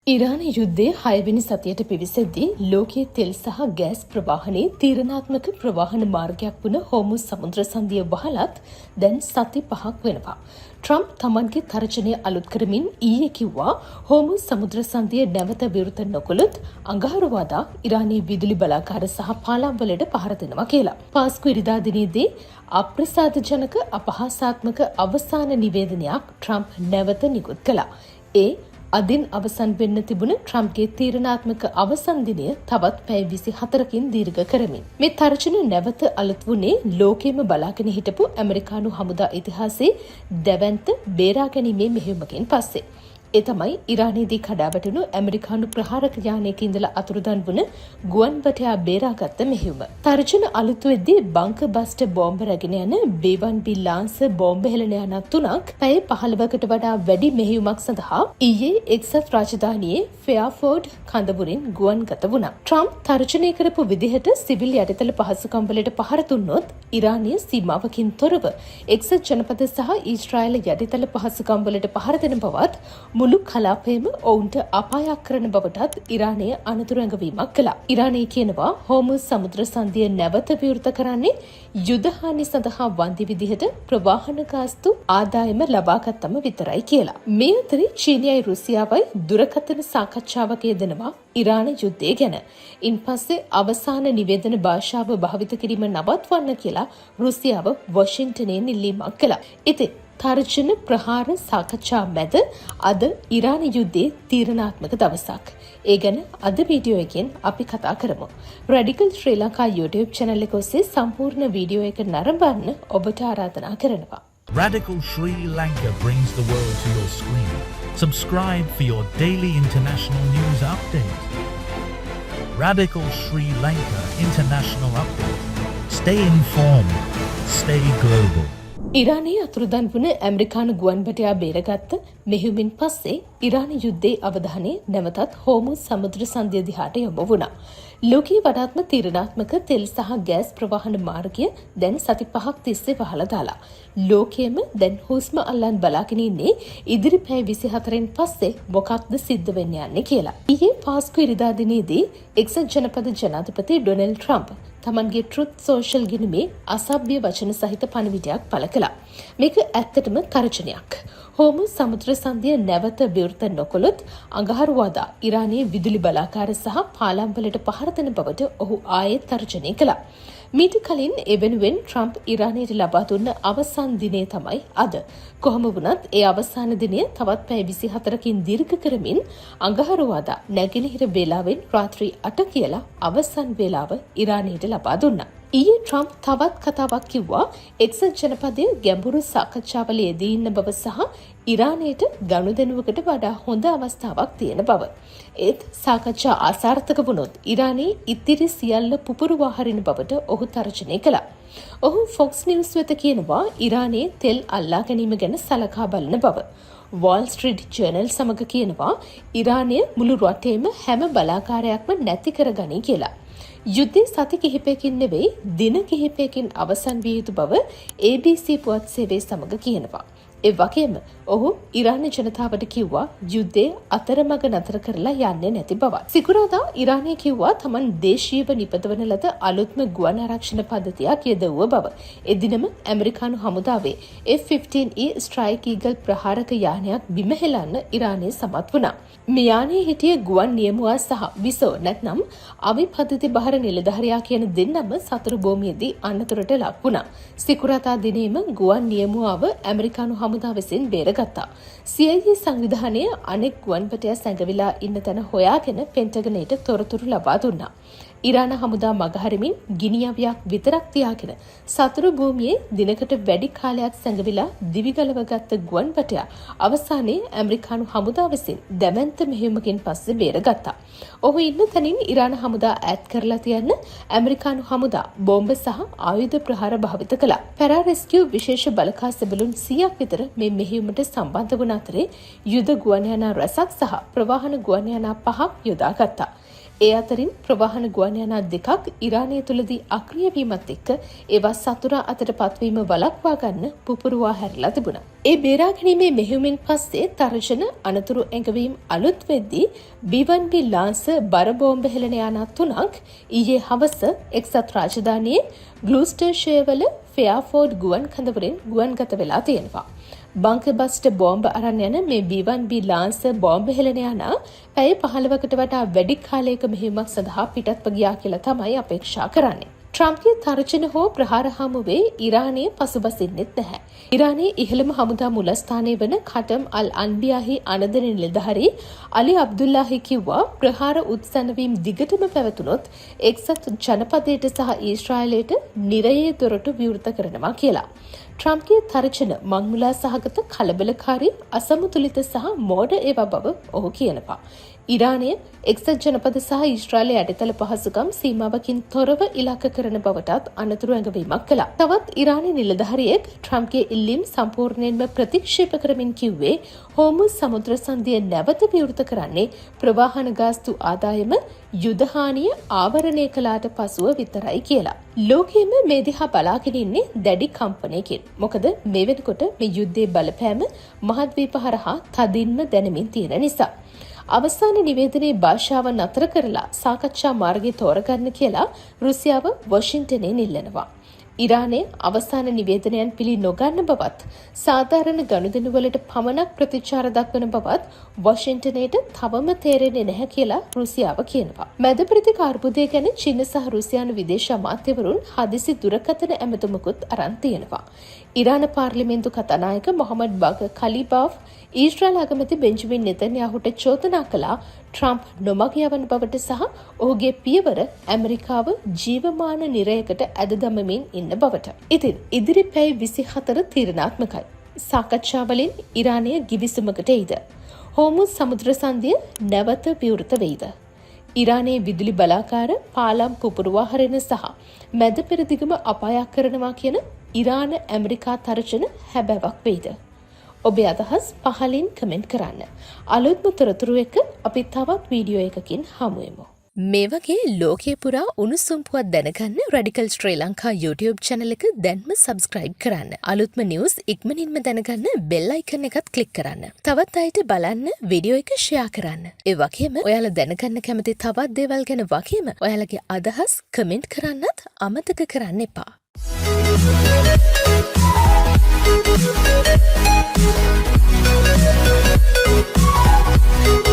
ඉරාන යුද්ධයේ 6 වෙනි සතියට පිවිසෙද්දී ලෝකයේ තෙල් සහ ගෑස් ප්‍රවාහනයේ තීරණාත්මක ප්‍රවාහන මාර්ගයක් වුණ හෝමුස් සමුද්‍ර සන්ධිය වහලත් දැන් සති 5ක් වෙනවා. ට්‍රම්ප් තමන්ගේ තර්ජනය අලුත් කරමින් ඊයේ කිව්වා හෝමුස් සමුද්‍ර සන්ධිය නැවත විවෘත නොකළොත් අඟහරුවාදා ඉරානයේ විදුලි බලාගාර සහ පාලම්වලට පහර දෙනවා කියලා. පාස්කු ඉරිදා දිනේදී අප්‍රසාදජනක අපහාසාත්මක අවසාන නිවේදනයක් ට්‍රම්ප් නැවත නිකුත් කළා. අදින් අවසන් වෙන්න තිබුණ ට්‍රම්ප්ගේ තීරණාත්මක අවසන් දිනය තවත් පැය 24කින් දීර්ඝ කරමින්. මේ තර්ජන නැවත අලුත් වුණේ ලෝකෙම බලාගෙන හිටපු ඇමරිකානු හමුදා ඉතිහාසයේ දැවැන්ත බේරා ගැනීමේ මෙහෙයුමකින් පස්සේ. ඒ තමයි ඉරානයේදී කඩාවැටුණු ඇමරිකානු ප්‍රහාරක යානයක ඉඳලා අතුරුදන් වුණ ගුවන්බටයා බේරාගත්ත මෙහෙයුම. තර්ජන අලුත් වෙද්දී බංකර් බස්ටර් බෝම්බ රැගෙන යන B1B ලාන්සර් බෝම්බ හෙළන යාන 3ක් පැය 15කට වඩා වැඩි මෙහෙයුමක් සඳහා ඊයේ එක්සත් රාජධානියේ ෆෙයාර්ෆෝඩ් කඳවුරින් ගුවන්ගත වුණා. ට්‍රම්ප් තර්ජනය කරපු විදිහට සිවිල් යටිතල පහසුකම් වලට පහර දුන්නොත් ඉරානීය සීමාවකින් තොරව එක්සත් ජනපද සහ ඊශ්‍රායල යටිතල පහසුකම් වලට පහර දෙන බවත් මුළු කලාපයම ඔවුන්ට අපායක් කරන බවටත් ඉරානය අනතුරු ඇඟවීමක් කළා. ඉරානය කියනවා හෝමුස් සමුද්‍ර සන්ධිය නැවත විවෘත කරන්නේ යුදහානි සඳහා වන්දි විදිහට ප්‍රවාහන ගාස්තු ආදායම ලබාගත්තම විතරයි කියලා. මේ අතරේ චීනයයි රුසියාවයි දුරකථන සාකච්ඡාවක යෙදෙනවා ඉරාන යුද්ධය ගැන. ඉන්පස්සේ අවසාන නිවේදන භාෂාව භාවිත කිරීම නවත්වන්න කියලා රුසියාව වොෂින්ටනයෙන් ඉල්ලීමක් කළා. ඉතින් තර්ජන ප්‍රහාර සාකච්ඡා මැද අද ඉරාන යුද්ධයේ තීරණාත්මක දවසක්. ඒ ගැන අද වීඩියෝ එකෙන් අපි කතා කරමු. රැඩිකල් ශ්‍රී ලංකා YouTube channel එක ඔස්සේ සම්පූර්ණ වීඩියෝ එක නරඹන්න ඔබට ආරාධනා කරනවා. Radical Sri Lanka brings the world to your screen. Subscribe for your daily international news update. Radical Sri Lanka International Update. Stay informed. Stay global. ඉරානයේ අතුරුදන් වුණ ඇමරිකානු ගුවන්බටයා බේරගත්ත මෙහෙයුමින් පස්සේ ඉරාන යුද්ධයේ අවධානය නැවතත් හෝමුස් සමුද්‍ර සන්ධිය දිහාට යොමු වුණා. ලෝකයේ වඩාත්ම තීරණාත්මක තෙල් සහ ගෑස් ප්‍රවාහන මාර්ගය දැන් සති 5ක් තිස්සේ වහලා දාලා. ලෝකයේම දැන් හුස්ම අල්ලන් බලාගෙන ඉන්නේ ඉදිරි පැය 24න් පස්සේ මොකක්ද සිද්ධ වෙන්න යන්නේ කියලා. ඊයේ පාස්කු ඉරිදා දිනේදී එක්සත් ජනපද ජනාධිපති ඩොනල්ඩ් ට්‍රම්ප් තමන්ගේ ට්‍රුත් සෝෂල් ගිණුමේ අසභ්‍ය වචන සහිත පණිවිඩයක් පළ කළා. මේක ඇත්තටම තර්ජනයක්. හෝමුස් සමුද්‍ර සන්ධිය නැවත විවෘත නොකළොත් අඟහරුවාදා ඉරානයේ විදුලි බලාගාර සහ පාලම්වලට පහර දෙන බවට ඔහු ආයෙත් තර්ජනය කළා. මීට කලින් එවෙනුවෙන් ට්‍රම්ප් ඉරානයට ලබා දුන්න අවසන් දිනේ තමයි අද. කොහොම වුණත් ඒ අවසාන දිනය තවත් පැය 24කින් දීර්ඝ කරමින් අඟහරුවාදා නැගෙනහිර වේලාවෙන් රාත්‍රී 8 කියලා අවසන් වේලාව ඉරානයට ලබා දුන්නා. ඊයේ ට්‍රම්ප් තවත් කතාවක් කිව්වා එක්සත් ජනපදයේ ගැඹුරු සාකච්ඡාවල යෙදී ඉන්න බව සහ ඉරානයට ගනුදෙනුවකට වඩා හොඳ අවස්ථාවක් තියෙන බව. ඒත් සාකච්ඡා අසාර්ථක වුණොත් ඉරානයේ ඉතිරි සියල්ල පුපුරවා හරින බවට ඔහු තර්ජනය කළා. ඔහු Fox News වෙත කියනවා ඉරානයේ තෙල් අල්ලා ගැනීම ගැන සලකා බලන බව. Wall Street Journal සමග කියනවා ඉරානය මුළු රටේම හැම බලාගාරයක්ම නැති කරගනී කියලා. යුද්ධයේ සති කිහිපයකින් නෙවෙයි දින කිහිපයකින් අවසන් විය යුතු බව ABC පුවත් සේවය සමග කියනවා. ඒ වගේම ඔහු ඉරාන ජනතාවට කිව්වා යුද්ධය අතරමඟ නතර කරලා යන්නේ නැති බව. සිකුරාදා ඉරානය කිව්වා තමන් දේශීයව නිපදවන ලද අලුත්ම ගුවන් ආරක්ෂණ පද්ධතියක් යෙදුව බව. එදිනම ඇමරිකානු හමුදාවේ F-15E ස්ට්‍රයික් ඊගල් ප්‍රහාරක යානයක් බිම හෙලන්න ඉරානය සමත් වුණා. මේ යානයේ හිටිය ගුවන් නියමුවා සහ විසෝ නැත්නම් අවි පද්ධති බහර නිලධාරියා කියන දෙන්නම සතුරු භූමියේදී අනතුරට ලක් වුණා. සිකුරාදා දිනේම ගුවන් නියමුවාව ඇමරිකානු හමුදාව විසින් බේරගත්තා. CIA සංවිධානය අනෙක් ගුවන්පටයා සැඟවිලා ඉන්න තැන හොයාගෙන පෙන්ටගනයට තොරතුරු ලබා දුන්නා. ඉරාන හමුදා මගහරමින් ගිනිඅවියක් විතරක් තියාගෙන සතුරු භූමියේ දිනකට වැඩි කාලයක් සැඟවිලා දිවිගලවගත්ත ගුවන්පටයා අවසානයේ ඇමරිකානු හමුදා විසින් දැවැන්ත මෙහෙයුමකින් පස්සේ බේරගත්තා. ඔහු ඉන්න තැනින් ඉරාන හමුදා ඈත් කරලා තියන්න ඇමරිකානු හමුදා බෝම්බ සහ ආයුධ ප්‍රහාර භාවිත කළා. පැරාරෙස්කියු විශේෂ බලකා සෙබළුන් 100ක් විතර මේ මෙහෙයුමට සම්බන්ධ වුණ අතරේ යුද ගුවන් යානා රැසක් සහ ප්‍රවාහන ගුවන් යානා 5ක් යොදාගත්තා. ඒ අතරින් ප්‍රවාහන ගුවන් යානා දෙකක් ඉරානය තුලදී අක්‍රිය වීමත් එක්ක ඒවා සතුරා අතට පත්වීම වළක්වා ගන්න පුපුරුවා හැරලා තිබුණා. ඒ බේරා ගැනීමේ මෙහෙයුමින් පස්සේ තර්ජන අනතුරු ඇඟවීම් අලුත් වෙද්දී B1B ලාන්සර් බර බෝම්බ හෙළන යානා 3ක් ඊයේ හවස එක්සත් රාජධානියේ ග්ලූස්ටර්ෂයර්වල ෆෙයාෆෝඩ් ගුවන් කඳවුරෙන් ගුවන්ගත වෙලා තියෙනවා. බංකබස්ට බෝම්බ අරන් යන මේ B1B ලාන්සර් බෝම්බ හෙළන යානා පැය 15කට වඩා වැඩි කාලයක මෙහෙයුමක් සඳහා පිටත්ව ගියා කියලා තමයි අපේක්ෂා කරන්නේ. ට්‍රම්ප්ගේ තර්ජන හෝ ප්‍රහාර හමුවේ ඉරානය පසුබසින්නෙත් නැහැ. ඉරානයේ ඉහළම හමුදා මුලස්ථානය වන කටම් අල් අන්බියාහි අනදන නිලධාරී අලි අබ්දුල්ලාහි කිව්වා ප්‍රහාර උත්සන්නවීම් දිගටම පැවතුනොත් එක්සත් ජනපදයට සහ ඊශ්‍රායලයට නිරයේ දොරටු විවෘත කරනවා කියලා. ට්‍රම්ප්ගේ තර්ජන මංමුලා සහගත කලබලකාරී අසමතුලිත සහ මෝඩ ඒවා බව ඔහු කියනවා. ඉරානය එක්සත් ජනපද සහ ඊශ්‍රායලයේ යටිතල පහසුකම් සීමාවකින් තොරව ඉලක්ක කරන බවටත් අනතුරු ඇඟවීමක් කළා. තවත් ඉරානයේ නිලධාරියෙක් ට්‍රම්ප්ගේ ඉල්ලීම් සම්පූර්ණයෙන්ම ප්‍රතික්ෂේප කරමින් කිව්වේ හෝමුස් සමුද්‍ර සංධිය නැවත විවෘත කරන්නේ ප්‍රවාහන ගාස්තු ආදායම යුද හානිය ආවරණය කළාට පසුව විතරයි කියලා. ලෝකයේම මේ දිහා බලාගෙන ඉන්නේ දැඩි කම්පනයකින්. මොකද මේ වෙනකොට මේ යුද්ධයේ බලපෑම මහද්වීප හරහා තදින්ම දැනෙමින් තියෙන නිසා. අවසාන නිවේදනයේ භාෂාව නතර කරලා සාකච්ඡා මාර්ගය තෝරගන්න කියලා රුසියාව වොෂින්ටනයෙන් ඉල්ලනවා. ඉරානයේ අවසාන නිවේදනයන් පිළි නොගන්න බවත් සාධාරණ ගනුදෙනුවලට පමණක් ප්‍රතිචාර දක්වන බවත් වොෂින්ටනයට තවම තේරෙන්නේ නැහැ කියලා රුසියාව කියනවා. මැදපෙරදිග අර්බුදය ගැන චීන සහ රුසියානු විදේශ අමාත්‍යවරුන් හදිසි දුරකථන ඇමතුමකුත් අරන් තියෙනවා. ඉරාන පාර්ලිමේන්තු කතානායක මොහමඩ් බගර් කලිබාෆ් ඊශ්‍රායල් අගමැති බෙන්ජමින් නෙතන්යාහුට චෝදනා කළා ට්‍රම්ප් නොමග යවන බවට සහ ඔහුගේ පියවර ඇමරිකාව ජීවමාන නිරයකට ඇද දමමින් ඉන්න බවට. ඉතින් ඉදිරි පැය 24 තීරණාත්මකයි. සාකච්ඡාවලින් ඉරානය ගිවිසුමකට එයිද? හෝමුස් සමුද්‍ර සංධිය නැවත විවෘත වෙයිද? ඉරානයේ විදුලි බලාකාර පාලම් පුපුරුවා හරින සහ මැද පෙරදිගම අපායක් කරනවා කියන ඉරාන ඇමරිකා තර්ජන හැබෑවක් වෙයිද? ඔබේ අදහස් පහලින් කමෙන්ට් කරන්න. අලුත්ම තොරතුරු එක අපි තවත් වීඩියෝ එකකින් හමුවෙමු. මේ වගේ ලෝකයේ පුරා උණුසුම් පුවත් දැනගන්න රැඩිකල් ශ්‍රී ලංකා YouTube channel එක දැන්ම subscribe කරන්න. අලුත්ම news ඉක්මනින්ම දැනගන්න bell icon එකත් click කරන්න. තවත් අයට බලන්න වීඩියෝ එක share කරන්න. ඒ වගේම ඔයාලා දැනගන්න කැමති තවත් දේවල් ගැන වගේම ඔයාලගේ අදහස් කමෙන්ට් කරන්නත් අමතක කරන්න එපා. Thank you.